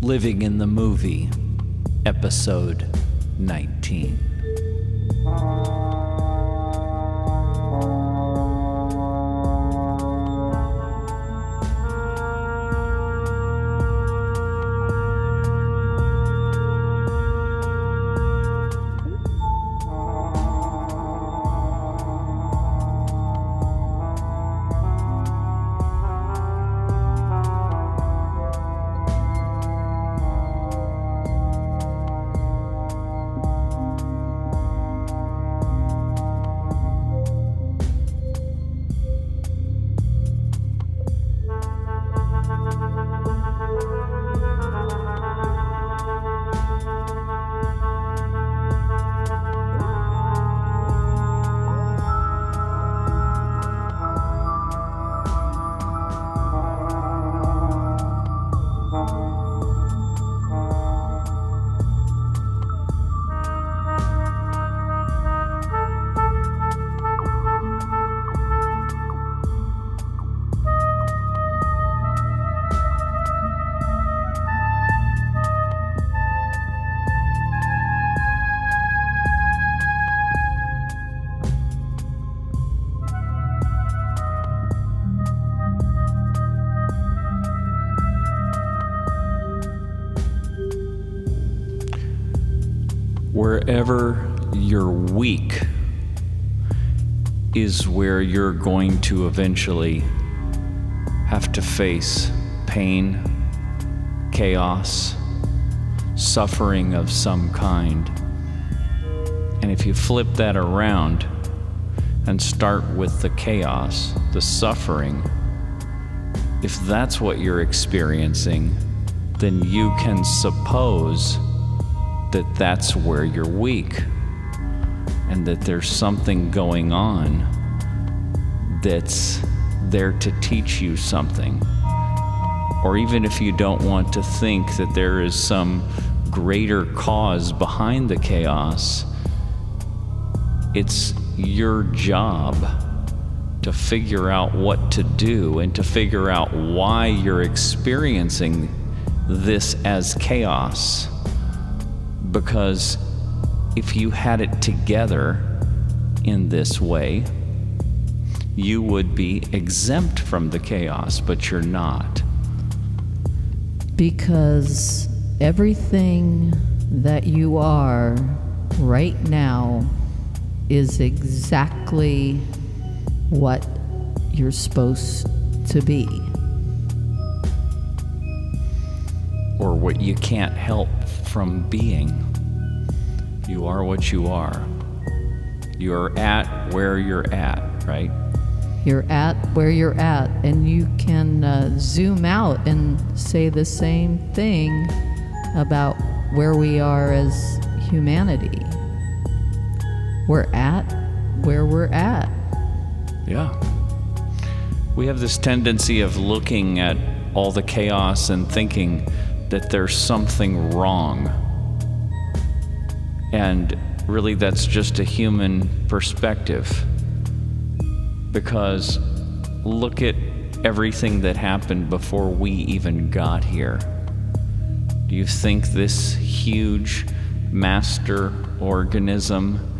Living in the Movie, Episode 19. Wherever you're weak is where you're going to eventually have to face pain, chaos, suffering of some kind. And if you flip that around and start with the chaos, the suffering, if that's what you're experiencing, then you can suppose that that's where you're weak and that there's something going on that's there to teach you something. Or even if you don't want to think that there is some greater cause behind the chaos, it's your job to figure out what to do and to figure out why you're experiencing this as chaos. Because if you had it together in this way, you would be exempt from the chaos, but you're not. Because everything that you are right now is exactly what you're supposed to be. Or what you can't help from being. You are what you are. You're at where you're at, right? You're at where you're at, and you can zoom out and say the same thing about where we are as humanity. We're at where we're at. Yeah. We have this tendency of looking at all the chaos and thinking that there's something wrong. And really that's just a human perspective. Because look at everything that happened before we even got here. Do you think this huge master organism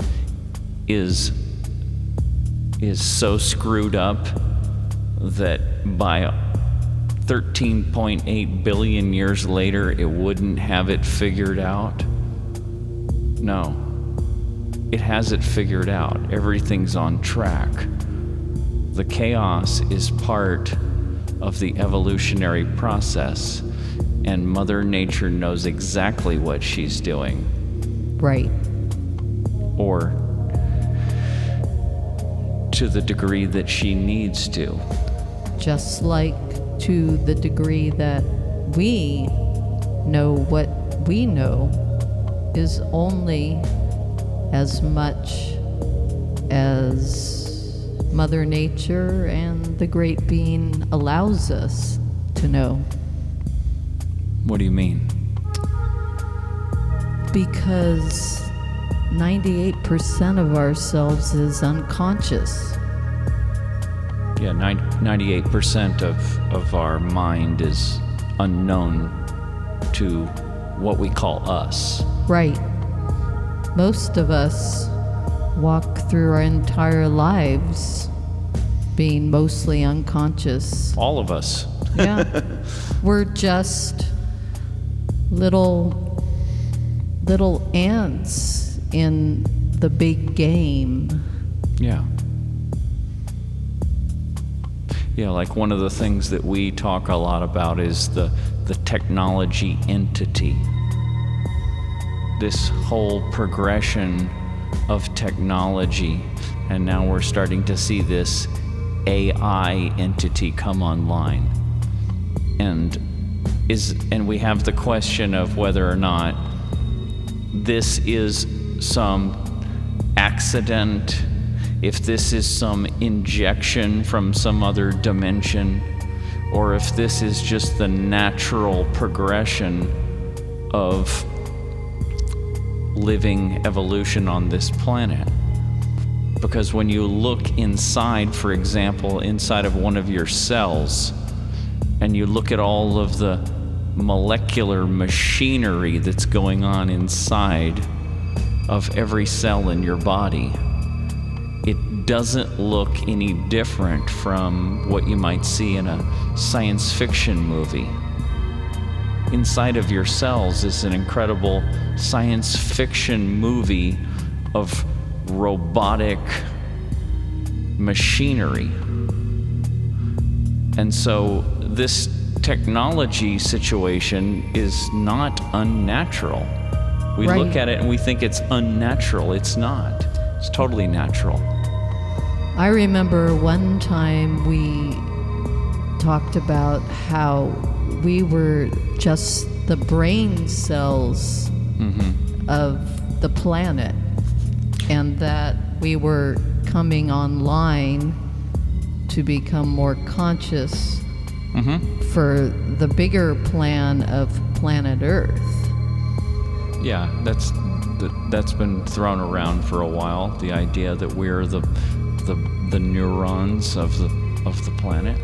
is so screwed up that by 13.8 billion years later, it wouldn't have it figured out? No. It has it figured out. Everything's on track. The chaos is part of the evolutionary process, and Mother Nature knows exactly what she's doing. Right. Or to the degree that she needs to. Just like to the degree that we know what we know is only as much as Mother Nature and the Great Being allows us to know. What do you mean? Because 98% of ourselves is unconscious. Yeah, 98% of our mind is unknown to what we call us. Right. Most of us walk through our entire lives being mostly unconscious. All of us. Yeah. We're just little ants in the big game. Yeah. Yeah, like one of the things that we talk a lot about is the technology entity. This whole progression of technology, and now we're starting to see this AI entity come online. And we have the question of whether or not this is some accident, if this is some injection from some other dimension, or if this is just the natural progression of living evolution on this planet. Because when you look inside, for example, inside of one of your cells, and you look at all of the molecular machinery that's going on inside of every cell in your body, it doesn't look any different from what you might see in a science fiction movie. Inside of your cells is an incredible science fiction movie of robotic machinery. And so this technology situation is not unnatural. We Right. look at it and we think it's unnatural. It's not. It's totally natural. I remember one time we talked about how we were just the brain cells of the planet, and that we were coming online to become more conscious for the bigger plan of planet Earth. Yeah, that's been thrown around for a while. The idea that we're the neurons of the planet.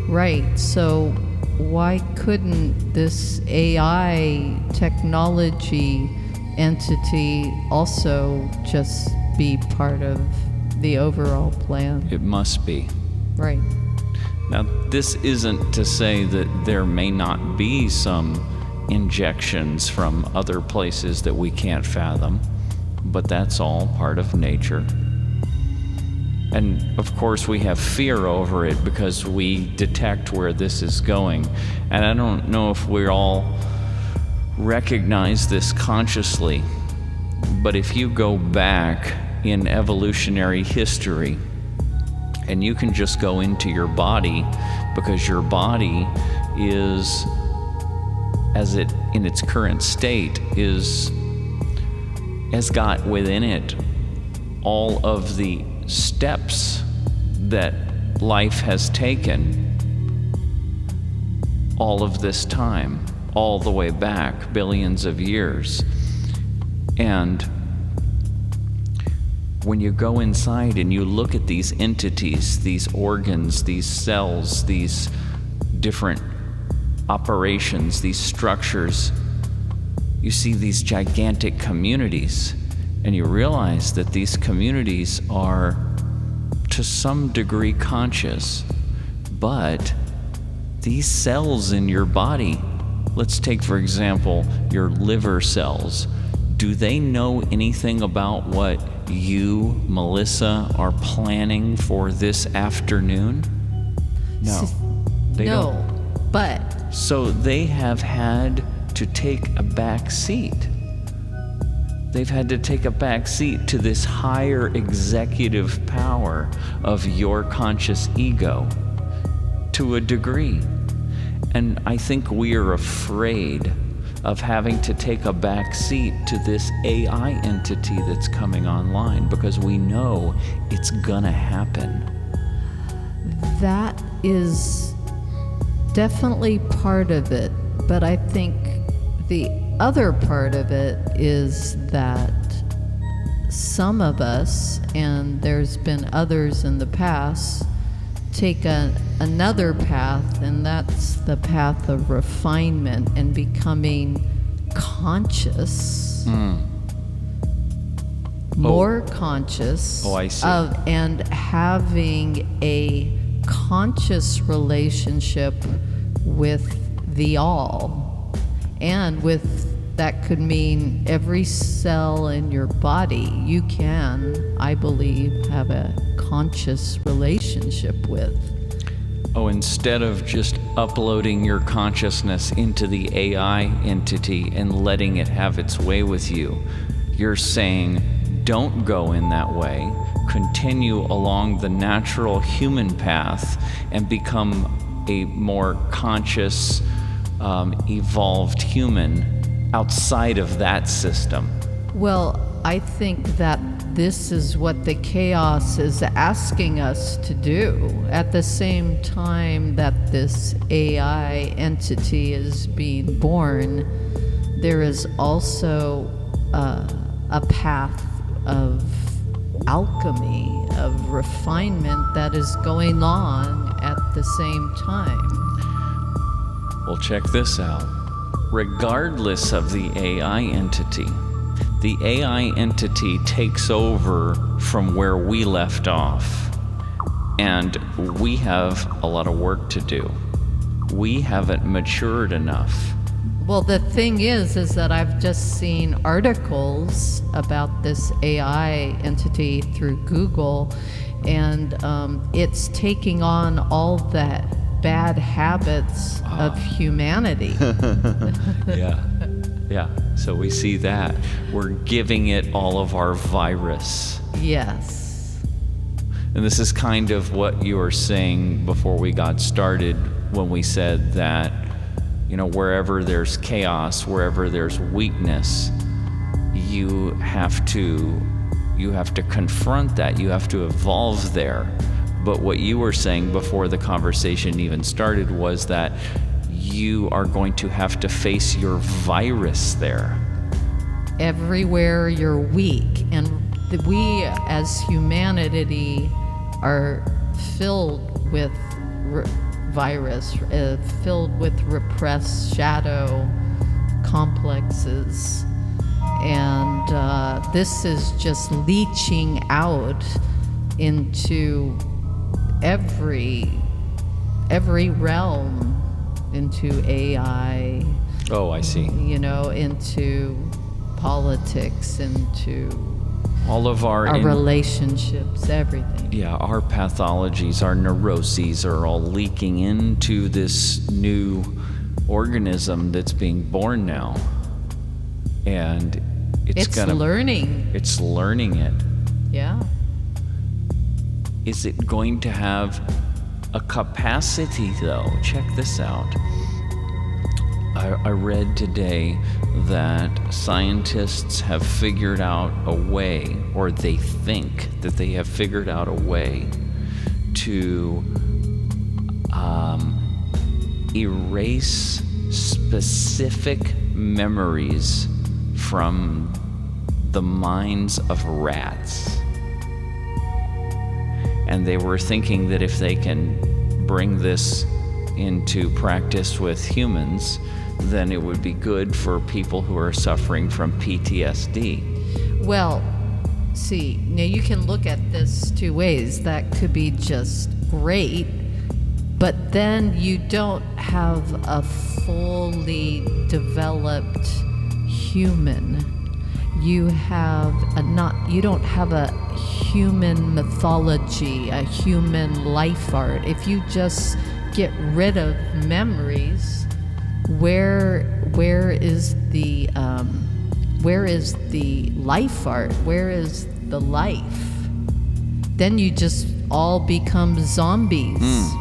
Right. So why couldn't this AI technology entity also just be part of the overall plan? It must be. Right. Now, this isn't to say that there may not be some injections from other places that we can't fathom, but that's all part of nature. And of course we have fear over it because we detect where this is going. And I don't know if we all recognize this consciously, but if you go back in evolutionary history, and you can just go into your body, because your body is, as it in its current state, has got within it all of the steps that life has taken all of this time, all the way back billions of years. And when you go inside and you look at these entities, these organs, these cells, these different operations, these structures, you see these gigantic communities, and you realize that these communities are to some degree conscious. But these cells in your body, let's take for example your liver cells, do they know anything about what you, Melissa, are planning for this afternoon? No, they don't. But So they have had to take a back seat. They've had to take a back seat to this higher executive power of your conscious ego to a degree. And I think we are afraid of having to take a back seat to this AI entity that's coming online because we know it's gonna happen. that is definitely part of it. But I think the other part of it is that some of us, and there's been others in the past, take an another path, and that's the path of refinement and becoming conscious, more conscious I see. of, and having a conscious relationship with the all, and with that could mean every cell in your body you can, I believe, have a conscious relationship with. Oh, instead of just uploading your consciousness into the AI entity and letting it have its way with you, you're saying don't go in that way. Continue along the natural human path and become a more conscious, evolved human outside of that system. Well, I think that this is what the chaos is asking us to do. At the same time that this AI entity is being born, there is also a path of alchemy, of refinement that is going on at the same time. Well, check this out. Regardless of the AI entity, the AI entity takes over from where we left off. And we have a lot of work to do. We haven't matured enough. Well, the thing is that I've just seen articles about this AI entity through Google, and it's taking on all that bad habits of humanity. Yeah. So we see that. We're giving it all of our virus. Yes. And this is kind of what you were saying before we got started when we said that, wherever there's chaos, wherever there's weakness, you have to confront that. You have to evolve there. But what you were saying before the conversation even started was that you are going to have to face your virus there. Everywhere you're weak, and we as humanity are filled with virus, filled with repressed shadow complexes, and this is just leaching out into every realm, into AI. Oh, I see. Into politics, into all of our relationships, everything. Yeah, our pathologies, our neuroses are all leaking into this new organism that's being born now. And it's learning. It's learning it. Yeah. Is it going to have a capacity, though? Check this out. I read today that scientists have figured out a way, or they think that they have figured out a way to erase specific memories from the minds of rats. And they were thinking that if they can bring this into practice with humans, then it would be good for people who are suffering from PTSD. Well, see, now you can look at this two ways. That could be just great, but then you don't have a fully developed human. You don't have a human mythology, a human life art. If you just get rid of memories, where is the life art? Where is the life? Then you just all become zombies.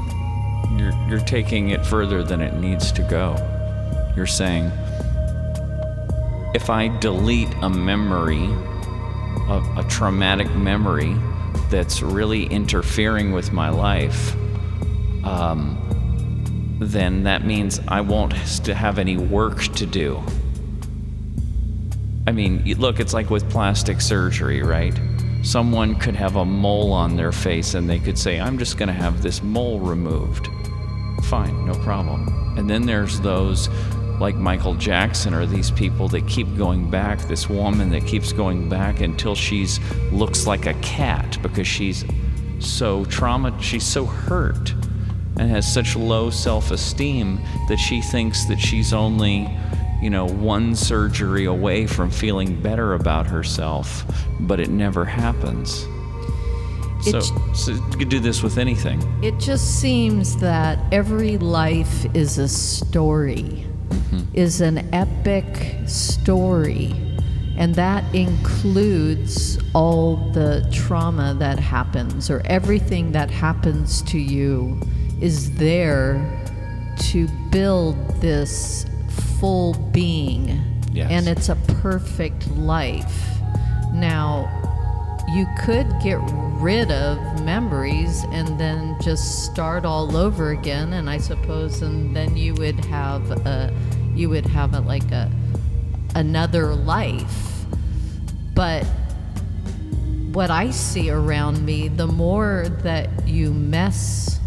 You're taking it further than it needs to go. You're saying, if I delete a memory, a traumatic memory that's really interfering with my life, then that means I won't have any work to do. I mean, look, it's like with plastic surgery, right? Someone could have a mole on their face and they could say, I'm just going to have this mole removed. Fine, no problem. And then there's those like Michael Jackson, or these people that keep going back, this woman that keeps going back until she's looks like a cat because she's so she's so hurt and has such low self-esteem that she thinks that she's only, one surgery away from feeling better about herself, but it never happens. So you could do this with anything. It just seems that every life is a story, is an epic story, and that includes all the trauma that happens, or everything that happens to you is there to build this full being. Yes. And it's a perfect life. Now, you could get rid of memories and then just start all over again, and I suppose, and then you would have another life. But what I see around me, the more that you mess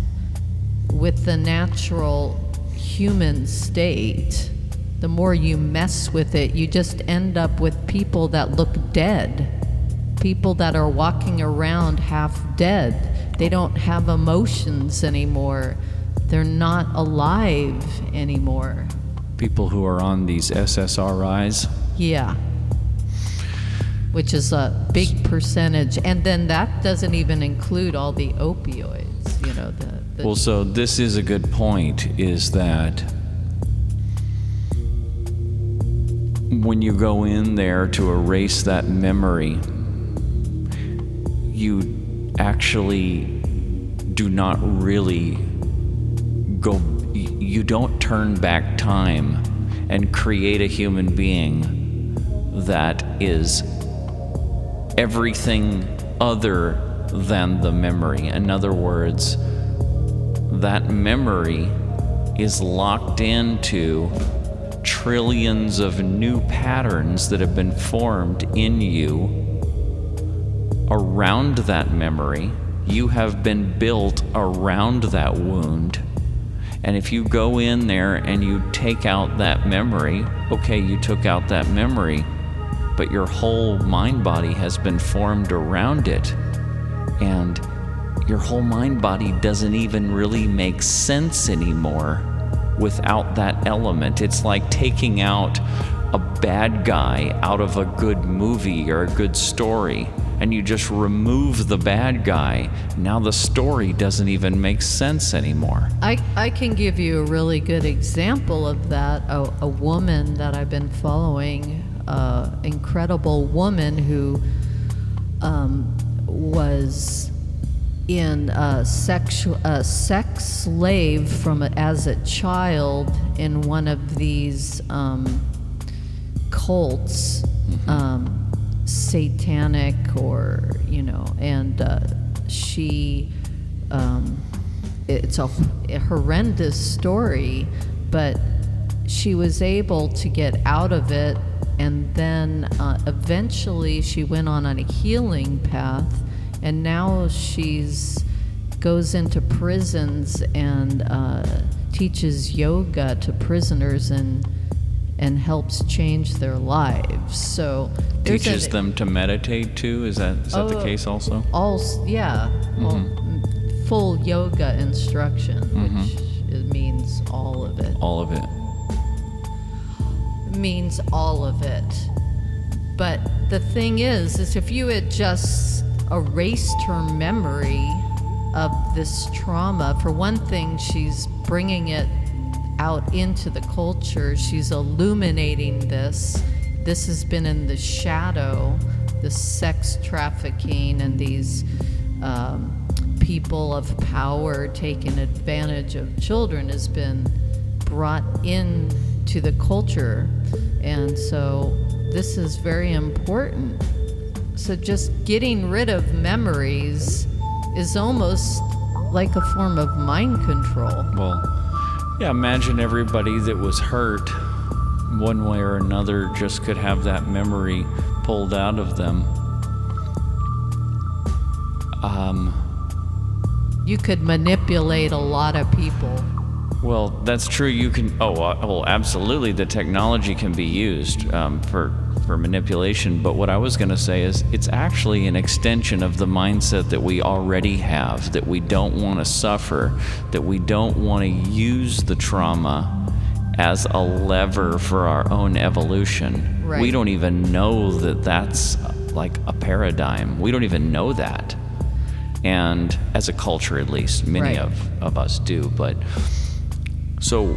with the natural human state, the more you mess with it, you just end up with people that look dead. People that are walking around half dead. They don't have emotions anymore. They're not alive anymore. People who are on these SSRIs. Yeah. Which is a big percentage. And then that doesn't even include all the opioids, Well, so this is a good point, is that when you go in there to erase that memory, you actually do not really you don't turn back time and create a human being that is everything other than the memory. In other words, that memory is locked into trillions of new patterns that have been formed in you around that memory. You have been built around that wound. And if you go in there and you take out that memory, okay, you took out that memory, but your whole mind body has been formed around it. And your whole mind body doesn't even really make sense anymore without that element. It's like taking out a bad guy out of a good movie or a good story, and you just remove the bad guy. Now the story doesn't even make sense anymore. I can give you a really good example of that. A woman that I've been following, incredible woman who was in a sex slave as a child in one of these cults, satanic, or and she it's a horrendous story, but she was able to get out of it, and then eventually she went on a healing path, and now she's goes into prisons and teaches yoga to prisoners and helps change their lives. So teaches them to meditate too. Is that the case also? Full yoga instruction, which it means all of it. All of it. It means all of it. But the thing is if you had just erased her memory of this trauma, for one thing, she's bringing it out into the culture. She's illuminating this. This has been in the shadow. The sex trafficking and these people of power taking advantage of children has been brought in to the culture. And so this is very important. So just getting rid of memories is almost like a form of mind control. Well, yeah, imagine everybody that was hurt one way or another just could have that memory pulled out of them. You could manipulate a lot of people. Well, that's true. You can. Well, absolutely. The technology can be used for manipulation. But what I was going to say is, it's actually an extension of the mindset that we already have. That we don't want to suffer. That we don't want to use the trauma as a lever for our own evolution. Right. We don't even know that that's like a paradigm. We don't even know that. And as a culture, at least, many Right. of us do. But so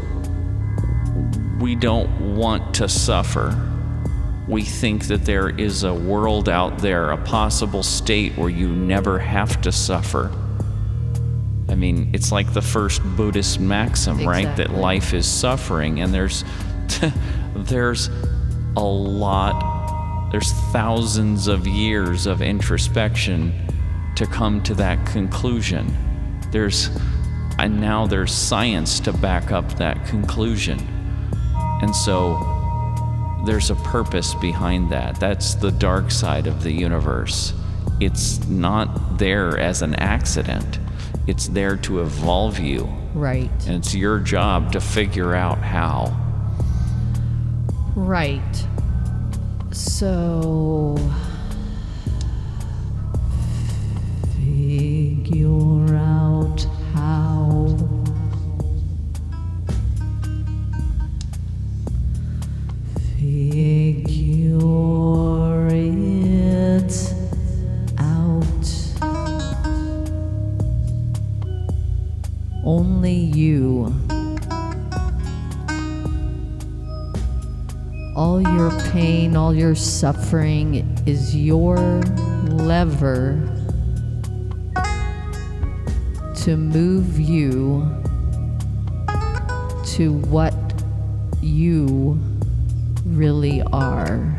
we don't want to suffer. We think that there is a world out there, a possible state where you never have to suffer. I mean, it's like the first Buddhist maxim, right? That Exactly. life is suffering, and there's a lot, there's thousands of years of introspection to come to that conclusion. And now there's science to back up that conclusion. And so there's a purpose behind that. That's the dark side of the universe. It's not there as an accident. It's there to evolve you. Right. And it's your job to figure out how. Right. So figure out how. Figure it out. Only you. All your pain, all your suffering is your lever to move you to what you really are.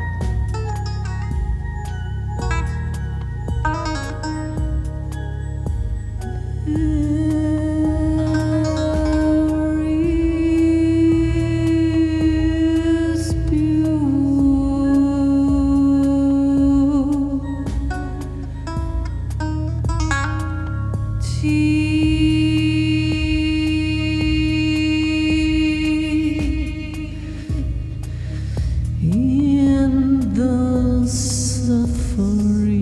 In the suffering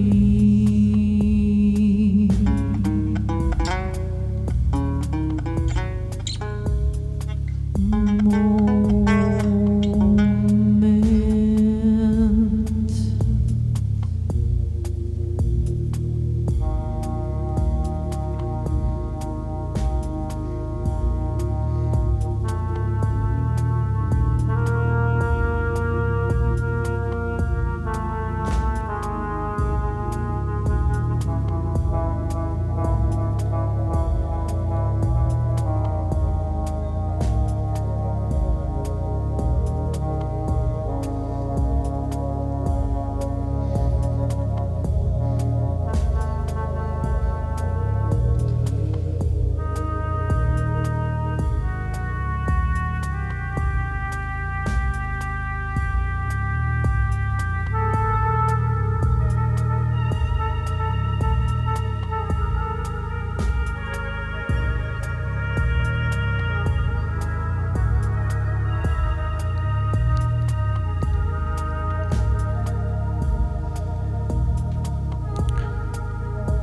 moment.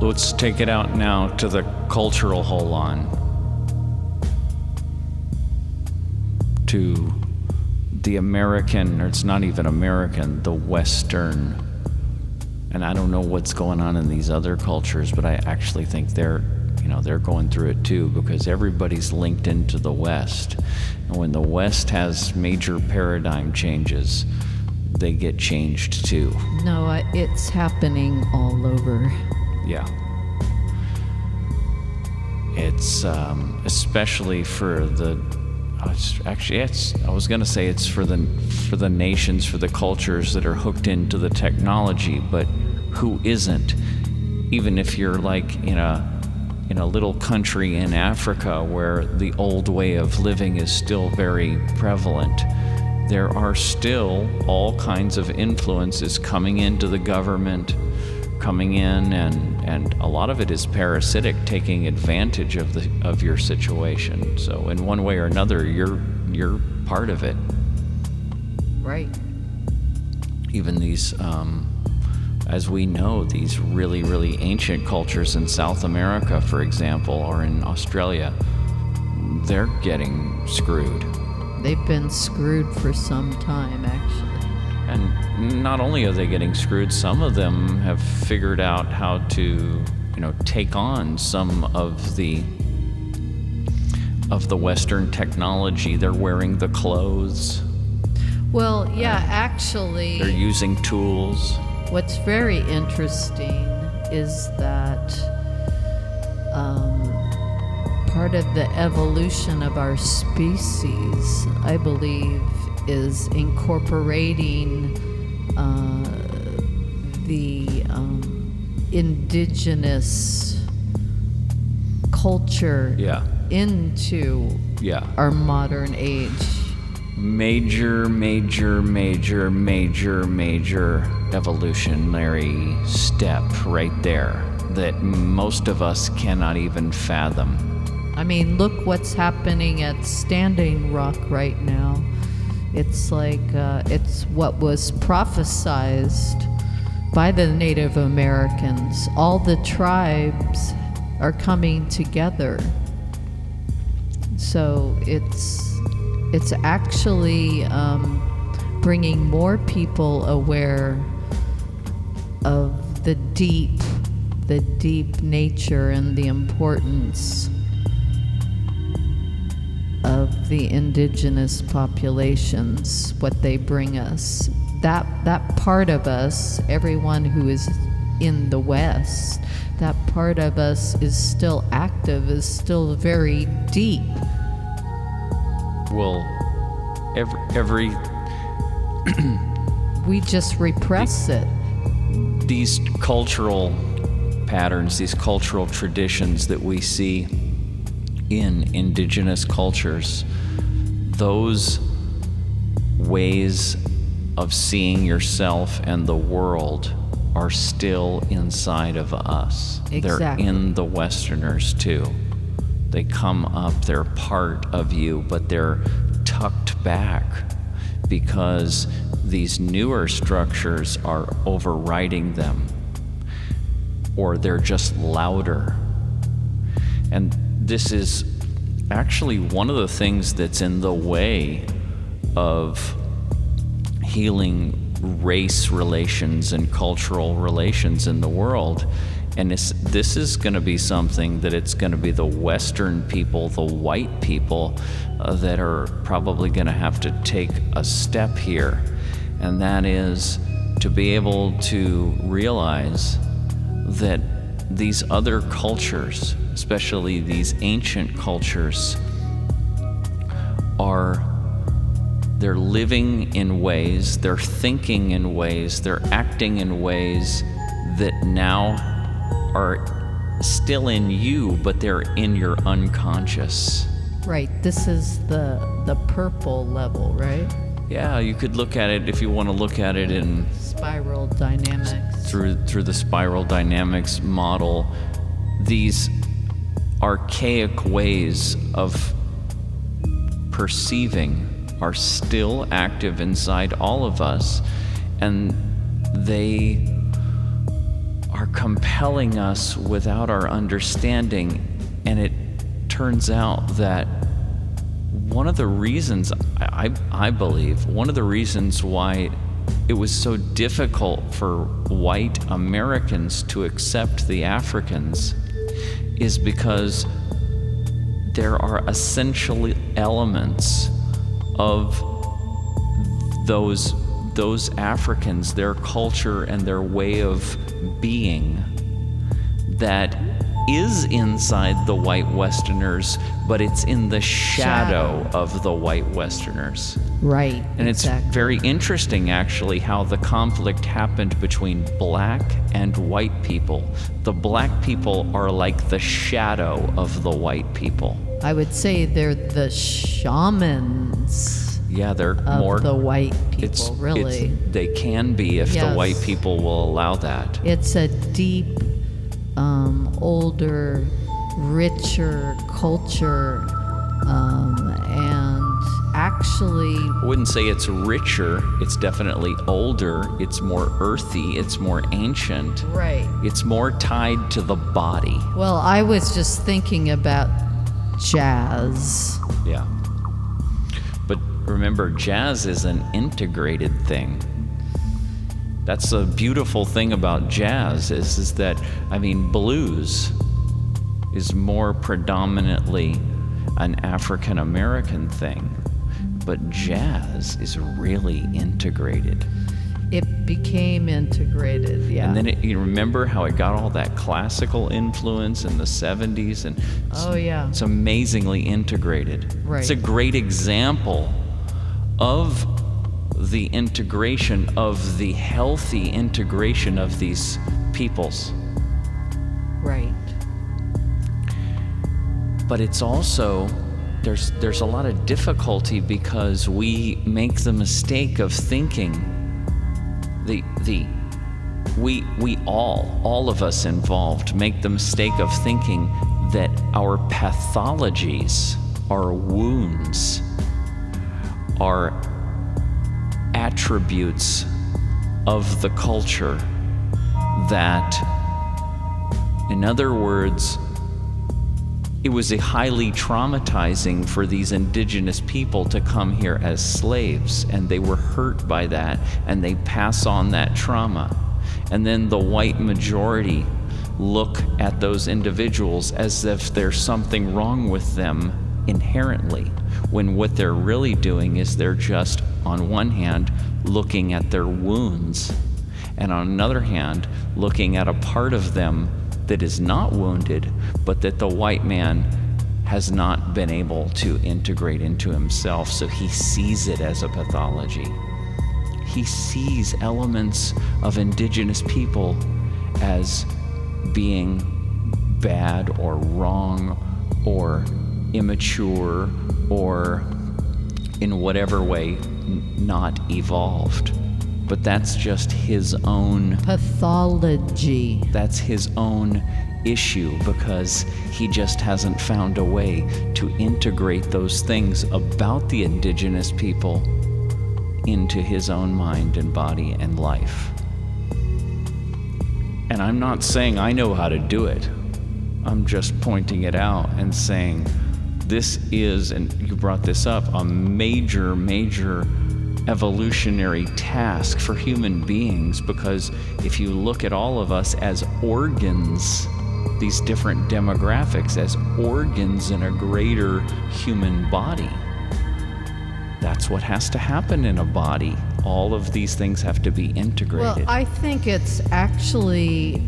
Let's take it out now to the cultural hold-on. To the American, or it's not even American, the Western. And I don't know what's going on in these other cultures, but I actually think they're going through it too, because everybody's linked into the West. And when the West has major paradigm changes, they get changed too. No, it's happening all over. Yeah. It's especially for the. I was gonna say it's for the nations, for the cultures that are hooked into the technology, but who isn't? Even if you're like in a little country in Africa where the old way of living is still very prevalent, there are still all kinds of influences coming into the government coming in, and a lot of it is parasitic, taking advantage of your situation. So in one way or another, you're part of it. Right. Even these, as we know, these really, really ancient cultures in South America, for example, or in Australia, they're getting screwed. They've been screwed for some time, actually. And not only are they getting screwed, some of them have figured out how to, take on some of the Western technology. They're wearing the clothes. Well, yeah, actually, they're using tools. What's very interesting is that part of the evolution of our species, I believe, is incorporating the indigenous culture into our modern age. Major evolutionary step right there that most of us cannot even fathom. I mean, look what's happening at Standing Rock right now. It's like, it's what was prophesized by the Native Americans. All the tribes are coming together. So it's actually bringing more people aware of the deep nature and the importance of the indigenous populations, what they bring us. That part of us, everyone who is in the West, that part of us is still active, is still very deep. Well, every we just repress it. These cultural patterns, these cultural traditions that we see in indigenous cultures, those ways of seeing yourself and the world are still inside of us. Exactly. They're in the Westerners too. They come up, they're part of you, but they're tucked back because these newer structures are overriding them, or they're just louder. And this is actually one of the things that's in the way of healing race relations and cultural relations in the world. And this is going to be something that it's going to be the Western people, the white people, that are probably going to have to take a step here. And that is to be able to realize that these other cultures, especially these ancient cultures, they're living in ways, they're thinking in ways, they're acting in ways that now are still in you, but they're in your unconscious. Right. This is the purple level, right? Yeah, you could look at it, if you want to look at it in spiral dynamics. Through the spiral dynamics model, these archaic ways of perceiving are still active inside all of us, and they are compelling us without our understanding. And it turns out that one of the reasons, I believe, one of the reasons why it was so difficult for white Americans to accept the Africans is because there are essential elements of those Africans, their culture and their way of being, that is inside the white Westerners, but it's in the shadow of the white Westerners. Right. And exactly. It's very interesting, actually, how the conflict happened between black and white people. The black people are like the shadow of the white people. I would say they're the shamans. Yeah, they're of more the white people, really. They can be if the Yes. white people will allow that. It's a deep, older, richer culture, and actually, I wouldn't say it's richer. It's definitely older. It's more earthy. It's more ancient. right. It's more tied to the body. Well, I was just thinking about jazz. Yeah. But remember, jazz is an integrated thing. That's a beautiful thing about jazz is that, I mean, blues is more predominantly an African American thing, but jazz is really integrated. It became integrated, yeah. And then you remember how it got all that classical influence in the 70s, and Oh, yeah. it's amazingly integrated. Right. It's a great example of the integration, of the healthy integration of these peoples. Right. But it's also, there's a lot of difficulty because we make the mistake of thinking we all of us involved make the mistake of thinking that our pathologies, our wounds, are attributes of the culture. That, in other words, it was a highly traumatizing for these indigenous people to come here as slaves, and they were hurt by that, and they pass on that trauma. And then the white majority look at those individuals as if there's something wrong with them inherently, when what they're really doing is they're just, on one hand, looking at their wounds, and on another hand, looking at a part of them that is not wounded, but that the white man has not been able to integrate into himself, so he sees it as a pathology. He sees elements of indigenous people as being bad or wrong or immature or in whatever way not evolved. But that's just his own Pathology. That's his own issue, because he just hasn't found a way to integrate those things about the indigenous people into his own mind and body and life. And I'm not saying I know how to do it. I'm just pointing it out and saying this is, and you brought this up, a major evolutionary task for human beings, because if you look at all of us as organs, these different demographics as organs in a greater human body, that's what has to happen in a body. All of these things have to be integrated. Well, I think it's actually,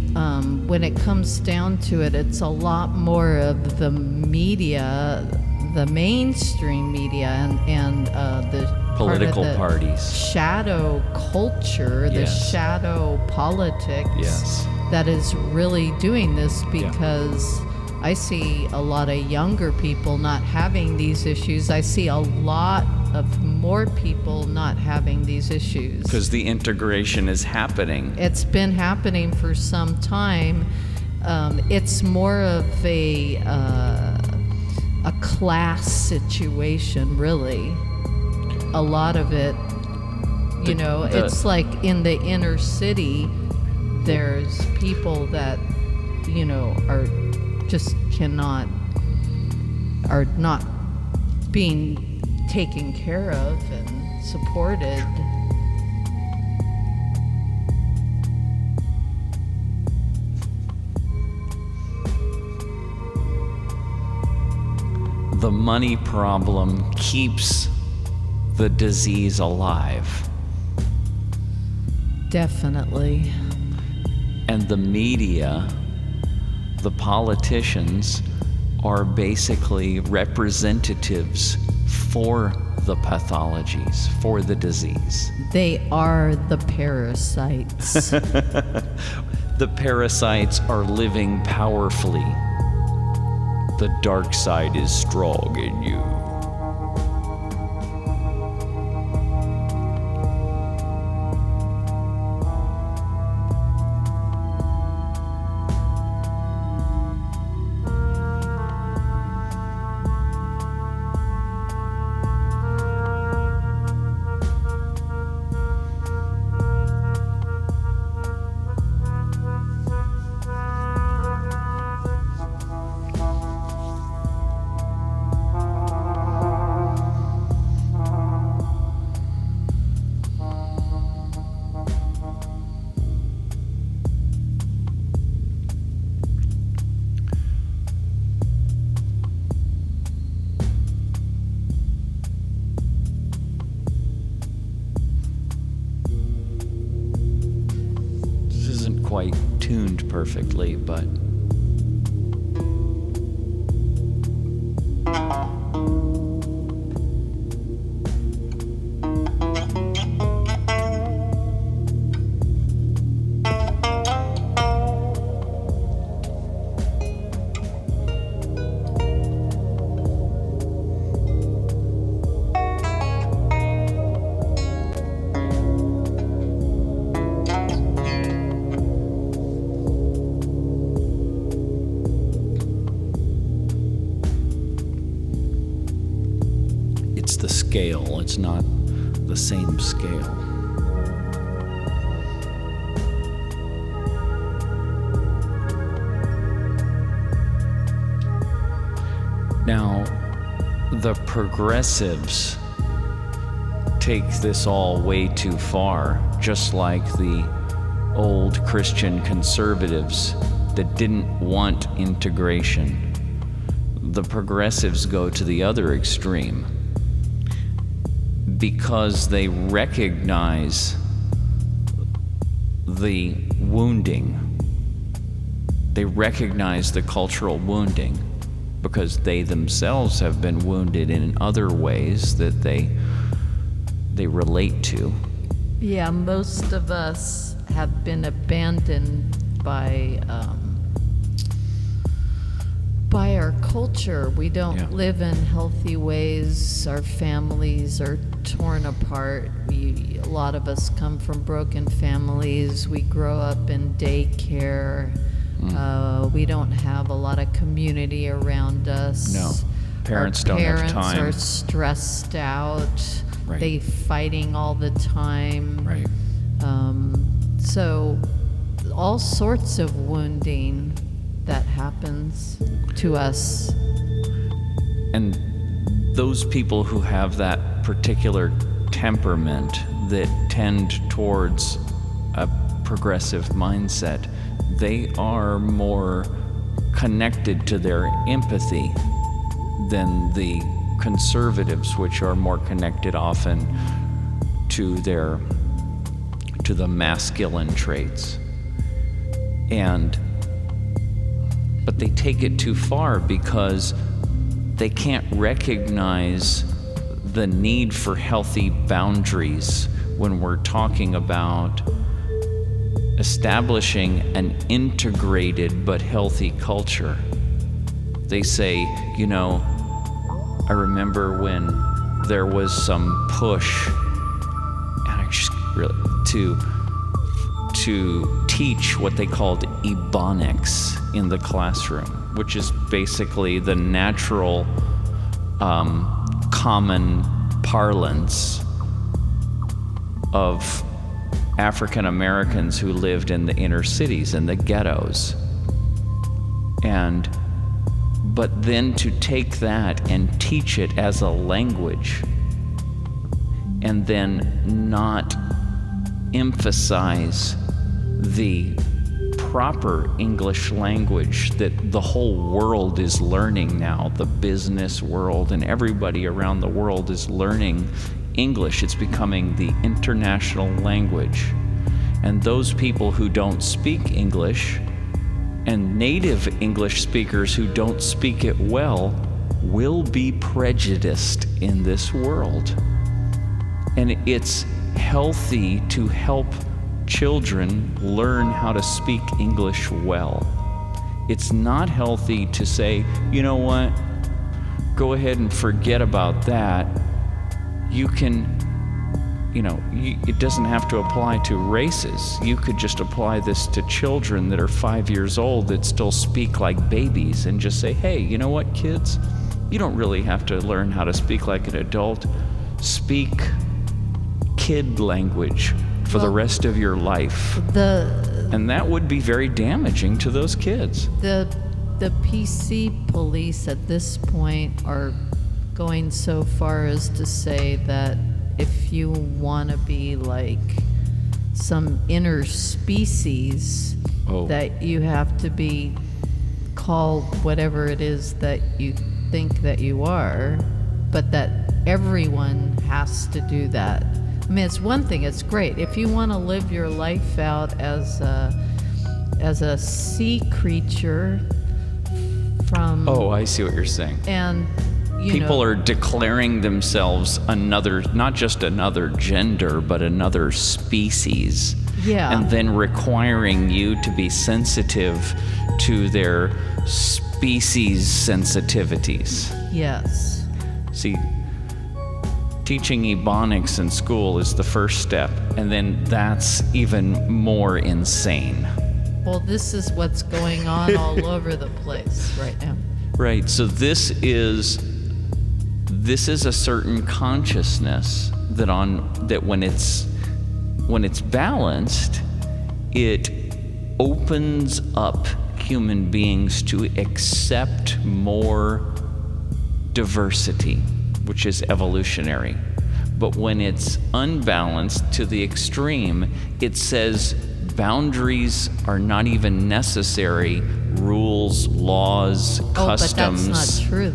when it comes down to it, it's a lot more of the media, the mainstream media, and the political part of the parties, shadow culture, the Yes. shadow politics, Yes. that is really doing this, because I see a lot of younger people not having these issues. I see a lot of more people not having these issues. because the integration is happening. It's been happening for some time. It's more of a class situation, really. A lot of it, it's like in the inner city, there's people that, are just are not being taken care of and supported. The money problem keeps the disease alive. Definitely. And the media, the politicians, are basically representatives for the pathologies, for the disease. They are the parasites. The parasites are living powerfully. The dark side is strong in you. quite tuned perfectly, but it's the scale. It's not the same scale. Now, the progressives take this all way too far, just like the old Christian conservatives that didn't want integration. The progressives go to the other extreme because they recognize the wounding. They recognize the cultural wounding because they themselves have been wounded in other ways that they relate to. Yeah, most of us have been abandoned by our culture. We don't live in healthy ways. Our families are torn apart. A lot of us come from broken families. We grow up in daycare. We don't have a lot of community around us. No, parents don't have time. Parents are stressed out. Right. They fighting all the time. Right. So all sorts of wounding that happens to us. And those people who have that particular temperament that tend towards a progressive mindset, they are more connected to their empathy than the conservatives, which are more connected often to the masculine traits. But they take it too far because they can't recognize the need for healthy boundaries when we're talking about establishing an integrated but healthy culture. They say, I remember when there was some push, and I just really to teach what they called Ebonics in the classroom, which is basically the natural common parlance of African Americans who lived in the inner cities and the ghettos. But then to take that and teach it as a language and then not emphasize the proper English language that the whole world is learning now, the business world and everybody around the world is learning English. It's becoming the international language. And those people who don't speak English and native English speakers who don't speak it well will be prejudiced in this world. And it's healthy to help children learn how to speak English well. It's not healthy to say, you know what, go ahead and forget about that. You can, it doesn't have to apply to races. You could just apply this to children that are 5 years old that still speak like babies and just say, hey, you know what, kids? You don't really have to learn how to speak like an adult. Speak kid language for the rest of your life. And that would be very damaging to those kids. The PC police at this point are going so far as to say that if you want to be like some inner species, that you have to be called whatever it is that you think that you are, but that everyone has to do that. I mean, it's one thing, it's great. If you want to live your life out as as a sea creature from... Oh, I see what you're saying. And, people are declaring themselves another, not just another gender, but another species. Yeah. And then requiring you to be sensitive to their species sensitivities. Yes. See, teaching Ebonics in school is the first step, and then that's even more insane. Well, this is what's going on all over the place right now. Right, so this is a certain consciousness that when it's balanced, it opens up human beings to accept more diversity, which is evolutionary. But when it's unbalanced to the extreme, it says boundaries are not even necessary. Rules, laws, customs. But that's not true.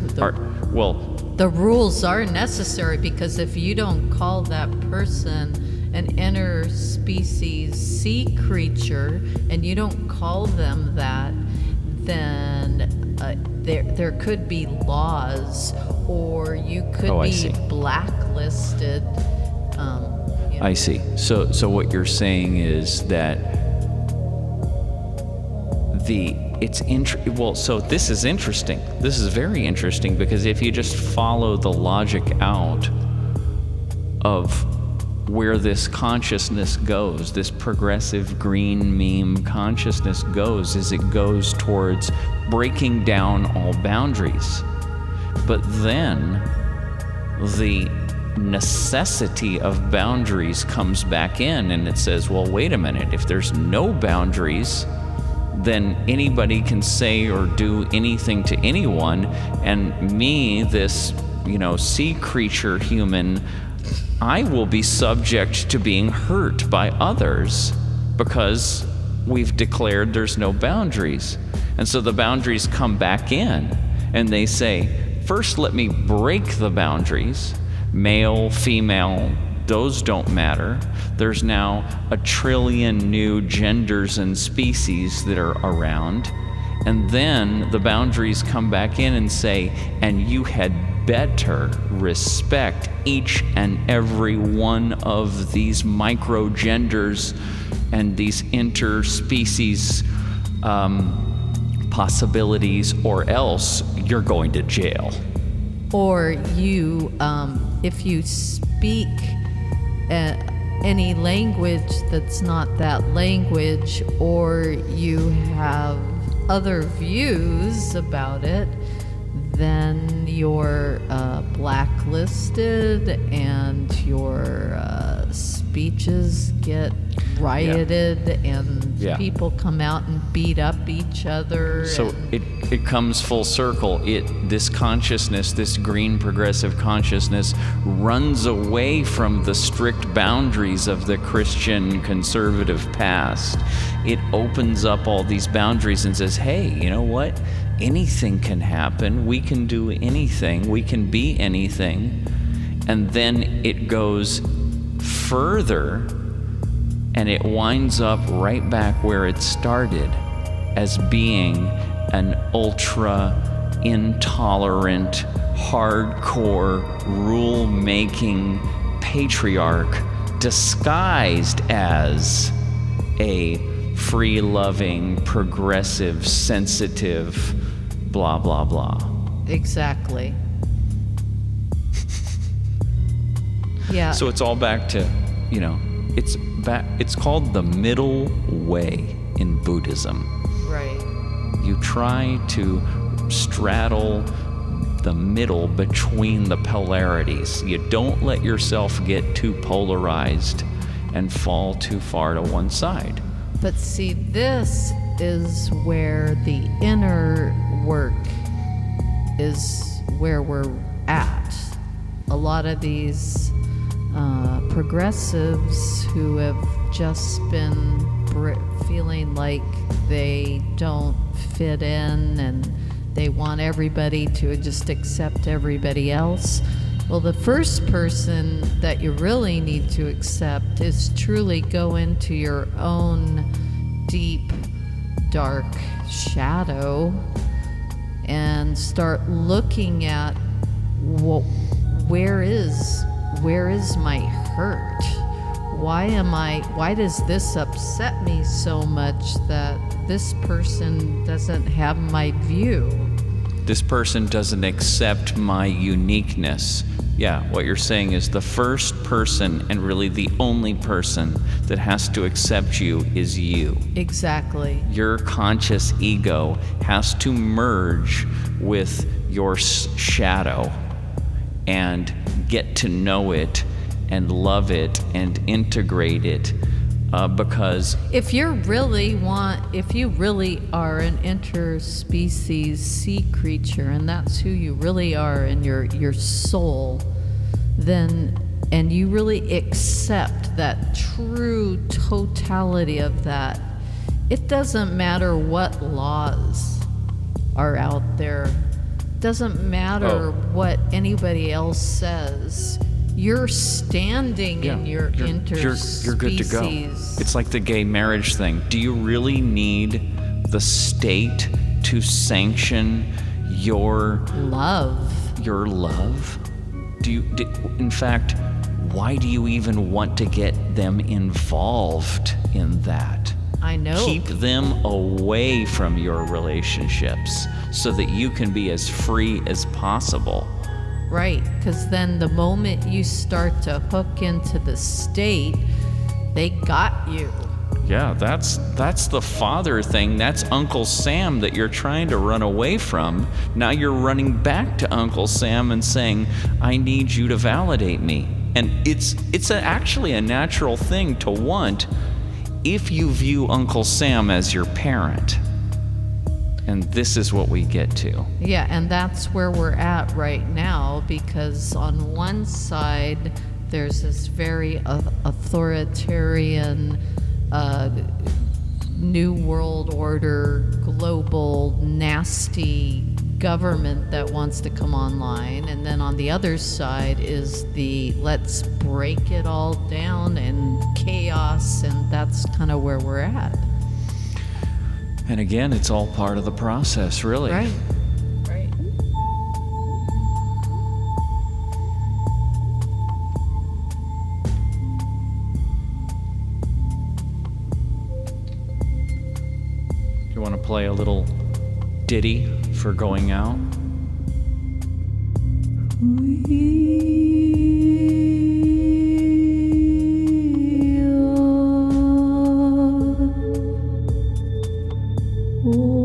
The rules are necessary, because if you don't call that person an interspecies sea creature and you don't call them that, then there could be laws, or you could be blacklisted. I see. So what you're saying is that so this is interesting. This is very interesting, because if you just follow the logic out of where this consciousness goes, this progressive green meme consciousness goes, is it goes towards breaking down all boundaries. But then the necessity of boundaries comes back in, and it says, well, wait a minute, if there's no boundaries, then anybody can say or do anything to anyone, and me, this, sea creature human, I will be subject to being hurt by others because we've declared there's no boundaries. And so the boundaries come back in, and they say, first let me break the boundaries. Male, female, those don't matter. There's now 1 trillion new genders and species that are around. And then the boundaries come back in and say, and you had better respect each and every one of these micro-genders and these interspecies possibilities, or else you're going to jail. Or you, if you speak any language that's not that language, or you have other views about it, then you're blacklisted, and your speeches get rioted, and people come out and beat up each other. So it comes full circle. This consciousness, this green progressive consciousness, runs away from the strict boundaries of the Christian conservative past. It opens up all these boundaries and says, hey, you know what? Anything can happen. We can do anything. We can be anything. And then it goes further, and it winds up right back where it started, as being an ultra intolerant, hardcore, rule-making patriarch disguised as a free-loving, progressive, sensitive, blah, blah, blah. Exactly. Yeah. So it's all back to, it's called the middle way in Buddhism. Right. You try to straddle the middle between the polarities. You don't let yourself get too polarized and fall too far to one side. But see, this is where the inner work is where we're at. A lot of these progressives who have just been feeling like they don't fit in, and they want everybody to just accept everybody else. Well, the first person that you really need to accept is truly go into your own deep dark shadow and start looking at where is my hurt? Why does this upset me so much that this person doesn't have my view? This person doesn't accept my uniqueness. Yeah, what you're saying is the first person and really the only person that has to accept you is you. Exactly. Your conscious ego has to merge with your shadow and get to know it and love it and integrate it, because if you really are an interspecies sea creature, and that's who you really are in your soul, then, and you really accept that true totality of that, it doesn't matter what laws are out there. Doesn't matter what anybody else says. You're standing in your interspecies. You're good to go. It's like the gay marriage thing. Do you really need the state to sanction your love? Your love? In fact, why do you even want to get them involved in that? I know. Keep them away from your relationships so that you can be as free as possible. Right, because then the moment you start to hook into the state, they got you. Yeah, that's the father thing. That's Uncle Sam that you're trying to run away from. Now you're running back to Uncle Sam and saying, I need you to validate me. And it's actually a natural thing to want if you view Uncle Sam as your parent. And this is what we get to. Yeah, and that's where we're at right now, because on one side, there's this very authoritarian, New World Order, global, nasty government that wants to come online. And then on the other side is the let's break it all down and chaos, and that's kind of where we're at. And again, it's all part of the process, really. Right. You want to play a little ditty for going out? Ooh.